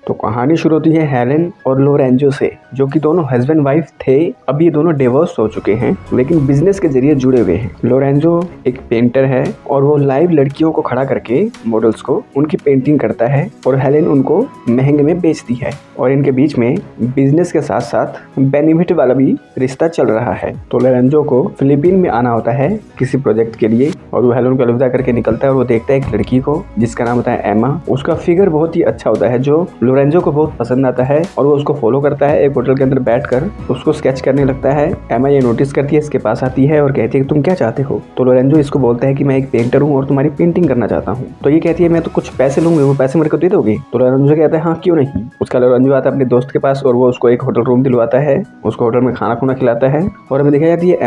तो कहानी शुरू होती है हेलेन और लोरेंजो से, जो कि दोनों हस्बैंड वाइफ थे। अब ये दोनों डिवोर्स हो चुके हैं, लेकिन बिजनेस के जरिए जुड़े हुए हैं। लोरेंजो एक पेंटर है और वो लाइव लड़कियों को खड़ा करके मॉडल्स को उनकी पेंटिंग करता है और हेलेन उनको महंगे में बेचती है। और इनके बीच में बिजनेस के साथ साथ बेनिफिट वाला भी रिश्ता चल रहा है। तो लोरेंजो को फिलीपीन में आना होता है किसी प्रोजेक्ट के लिए, और वो हेलेन को अलविदा करके निकलता है और वो देखता है एक लड़की को जिसका नाम होता है एमा। उसका फिगर बहुत ही अच्छा होता है जो लोरेंजो को बहुत पसंद आता है और वो उसको फॉलो करता है। एक होटल के अंदर बैठकर उसको स्केच करने लगता है। एमा ये नोटिस करती है, इसके पास आती है और कहती है कि तुम क्या चाहते हो। तो लोरेंजो इसको बोलता है कि मैं एक पेंटर हूँ और तुम्हारी पेंटिंग करना चाहता हूँ। तो ये कहती है मैं तो कुछ पैसे लूंगी, वो पैसे मेरे को दे दोगे। तो लोरेंजो कहता है हाँ क्यों नहीं। उसका लोरेंजो आता है अपने दोस्त के पास और वो उसको एक होटल रूम दिलवाता है, उसको होटल में खाना खुना खिलाता है। और हमें दिखाई जाती है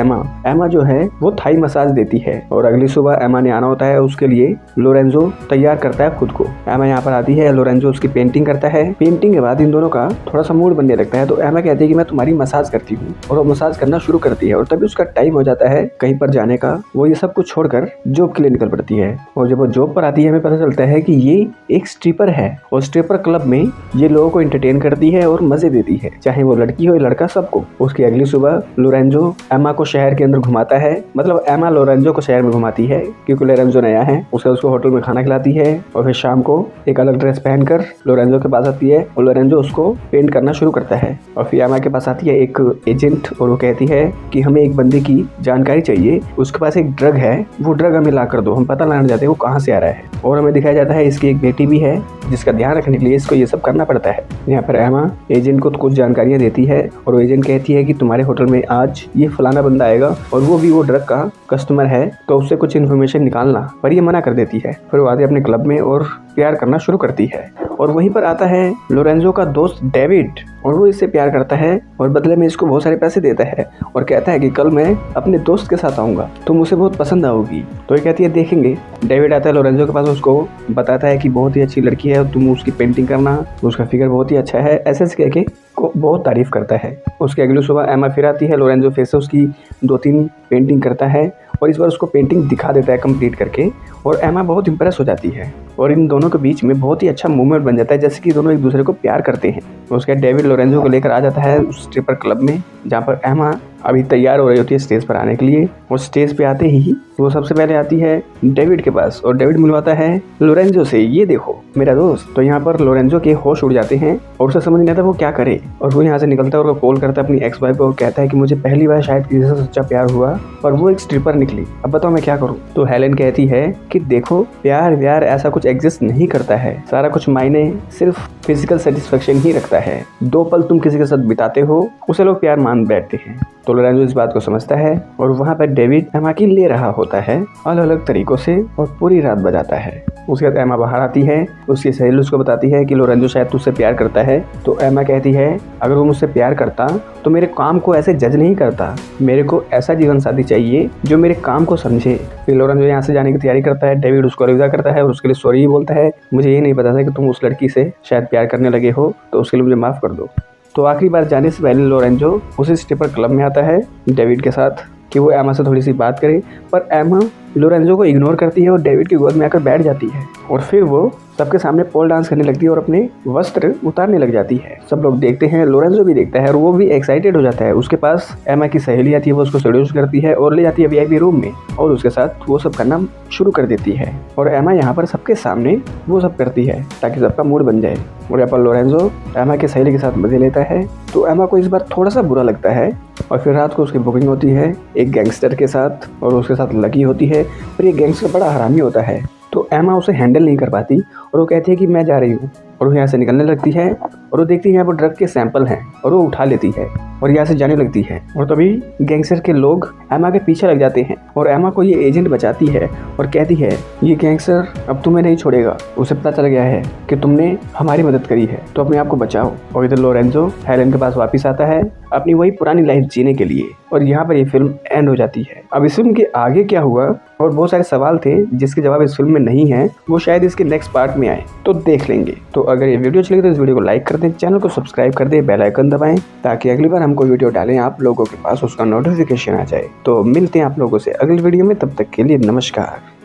एमा जो है वो थाई मसाज देती है। और अगली सुबह एमा ने आना होता है, उसके लिए लोरेंजो तैयार करता है खुद को। एमा यहाँ पर आती है, लोरेंजो उसकी पेंटिंग करता है। पेंटिंग के बाद इन दोनों का थोड़ा सा मूड बनने लगता है। तो एमा कहती है कि मैं तुम्हारी मसाज करती हूँ, और वो मसाज करना शुरू करती है। और तभी उसका टाइम हो जाता है कहीं पर जाने का। वो ये सब कुछ छोड़कर जॉब के लिए निकल पड़ती है। और जब वो जॉब पर आती है हमें पता चलता है कि ये एक स्ट्रिपर है और स्ट्रिपर क्लब में ये लोगों को एंटरटेन करती है और मजे देती है, चाहे वो लड़की हो या लड़का, सबको। उसकी अगली सुबह लोरेंजो एमा को शहर के अंदर घुमाता है, मतलब एमा लोरेंजो को शहर में घुमाती है क्योंकि लोरेंजो नया है। उसको होटल में खाना खिलाती है और फिर शाम को एक अलग ड्रेस पहनकर लोरेंजो के पास आती है और लोरेंजो उसको पेंट करना शुरू करता है। और फिर एमा के पास आती है एक एजेंट और वो कहती है कि हमें एक बंदे की जानकारी चाहिए, उसके पास एक ड्रग है, वो ड्रग हमें ला कर दो, हम पता लगाना चाहते हैं वो कहाँ से आ रहा है। और हमें दिखाया जाता है इसकी एक बेटी भी है जिसका ध्यान रखने के लिए इसको ये सब करना पड़ता है। यहाँ पर एमा एजेंट को कुछ जानकारियाँ देती है और वो एजेंट कहती है कि तुम्हारे होटल में आज ये फलाना बंदा आएगा और वो भी वो ड्रग का कस्टमर है, तो उससे कुछ इन्फॉर्मेशन निकालना। पर ये मना कर देती है। फिर वो आती है अपने क्लब में और प्यार करना शुरू करती है। और वहीं पर आता है लोरेंजो का दोस्त डेविड और वो इससे प्यार करता है और बदले में इसको बहुत सारे पैसे देता है और कहता है कि कल मैं अपने दोस्त के साथ आऊँगा, तुम उसे बहुत पसंद आओगी। तो ये कहती है देखेंगे। डेविड आता है लोरेंजो के पास, उसको बताता है कि बहुत ही अच्छी लड़की है, तुम उसकी पेंटिंग करना, उसका फिगर बहुत ही अच्छा है, ऐसे कह के को बहुत तारीफ करता है। उसके अगली सुबह एमा फिर आती है, लोरेंजो फिर से उसकी 2-3 पेंटिंग करता है और इस बार उसको पेंटिंग दिखा देता है कंप्लीट करके। और एमा बहुत इंप्रेस हो जाती है और इन दोनों के बीच में बहुत ही अच्छा मूवमेंट बन जाता है, जैसे कि दोनों एक दूसरे को प्यार करते हैं। उसके डेविड लोरेंजो को लेकर आ जाता है उस स्ट्रिपर क्लब में, जहाँ पर एमा अभी तैयार हो रही होती है स्टेज पर आने के लिए। और स्टेज पे आते ही वो सबसे पहले आती है डेविड के पास और डेविड मिलवाता है लोरेंजो से, ये देखो मेरा दोस्त। तो यहाँ पर लोरेंजो के होश उड़ जाते हैं और उसे समझ नहीं आता वो क्या करे। और वो यहाँ से निकलता है और कॉल करता है अपनी एक्स वाइफ को और कहता है कि मुझे पहली बार शायद किसी से सच्चा प्यार हुआ और वो एक स्ट्रिपर निकली, अब बताओ मैं क्या करूँ। तो हेलेन कहती है कि देखो प्यार ऐसा कुछ एग्जिस्ट नहीं करता है, सारा कुछ मायने सिर्फ फिजिकल सेटिस्फेक्शन ही रखता है। 2 पल तुम किसी के साथ बिताते हो उसे लोग प्यार मान बैठते हैं। तो लोरेंजो इस बात को समझता है और वहाँ पर डेविड एमा की ले रहा होता है अलग अलग तरीकों से और पूरी रात बजाता है। उसके बाद एमा बाहर आती है, उसकी सहेली उसको बताती है कि लोरेंजो शायद तुझसे प्यार करता है। तो एमा कहती है अगर वो मुझसे प्यार करता तो मेरे काम को ऐसे जज नहीं करता, मेरे को ऐसा जीवन साथी चाहिए जो मेरे काम को समझे। फिर लोरेंजो यहाँ से जाने की तैयारी करता है, डेविड उसको अलविदा करता है और उसके लिए सॉरी बोलता है, मुझे ये नहीं पता था कि तुम उस लड़की से शायद प्यार करने लगे हो, तो उसके लिए मुझे माफ़ कर दो। तो आखिरी बार जाने से पहले लोरेंजो उसी स्ट्रिपर क्लब में आता है डेविड के साथ कि वो एमा से थोड़ी सी बात करे, पर एमा लोरेंजो को इग्नोर करती है और डेविड की गोद में आकर बैठ जाती है। और फिर वो सबके सामने पोल डांस करने लगती है और अपने वस्त्र उतारने लग जाती है। सब लोग देखते हैं, लोरेंजो भी देखता है और वो भी एक्साइटेड हो जाता है। उसके पास एमा की सहेली आती है, वो उसको सेड्यूस करती है और ले जाती है वीआईपी रूम में और उसके साथ वो सब करना शुरू कर देती है। और एमा यहाँ पर सबके सामने वो सब करती है ताकि सबका मूड बन जाए। और यहाँ पर लोरेंजो एमा की सहेली के साथ मजे लेता है। तो एमा को इस बार थोड़ा सा बुरा लगता है और फिर रात को उसकी बुकिंग होती है एक गैंगस्टर के साथ और उसके साथ लकी होती है, पर ये गैंगस्टर बड़ा हरामी होता है। तो एमा उसे हैंडल नहीं कर पाती और वो कहती है कि मैं जा रही हूँ। और वो यहाँ से निकलने लगती है और वो देखती है यहाँ पर ड्रग के सैंपल हैं और वो उठा लेती है और यहाँ से जाने लगती है। और तभी गैंगस्टर के लोग एमा के पीछे लग जाते हैं और एमा को ये एजेंट बचाती है और कहती है ये गैंगस्टर अब तुम्हें नहीं छोड़ेगा, उसे पता चल गया है कि तुमने हमारी मदद करी है, तो अपने आप को बचाओ। और इधर लोरेंजो हेलेन के पास वापस आता है अपनी वही पुरानी लाइफ जीने के लिए। और यहाँ पर ये फिल्म एंड हो जाती है। अब इस फिल्म के आगे क्या हुआ और बहुत सारे सवाल थे जिसके जवाब इस फिल्म में नहीं है, वो शायद इसके नेक्स्ट पार्ट में आए तो देख लेंगे। तो अगर ये वीडियो अच्छी लगे तो इस वीडियो को लाइक कर दें, चैनल को सब्सक्राइब कर दें, बेल आइकन दबाएं ताकि अगली बार हम कोई वीडियो डालें आप लोगों के पास उसका नोटिफिकेशन आ जाए। तो मिलते हैं आप लोगों से अगली वीडियो में, तब तक के लिए नमस्कार।